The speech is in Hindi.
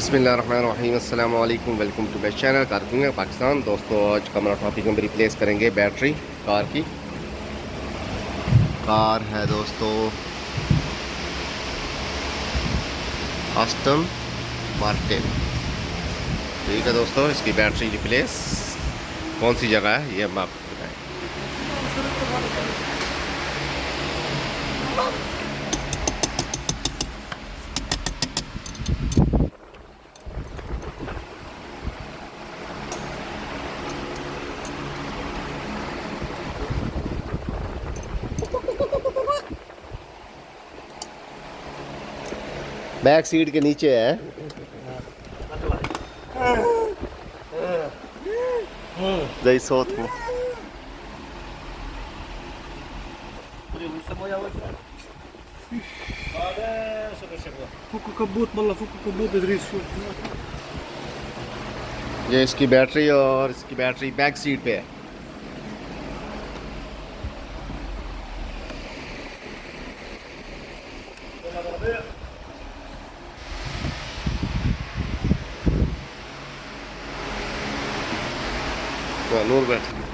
बिस्मिल्लाहिर्रहमानिर्रहीम अस्सलाम वालेकुम। Welcome to my channel carclinicpakistan Pakistan. दोस्तों आज का हमारा टॉपिक हम रिप्लेस करेंगे बैटरी कार की। कार है दोस्तों आस्टन मार्टिन। ठीक है दोस्तों, इसकी बैटरी रिप्लेस कौन सी जगह है ये हम आपको बताएं। बैक सीट के नीचे है। जय सोत को ये इसकी बैटरी और इसकी बैटरी बैक सीट पे है। नूर बैठ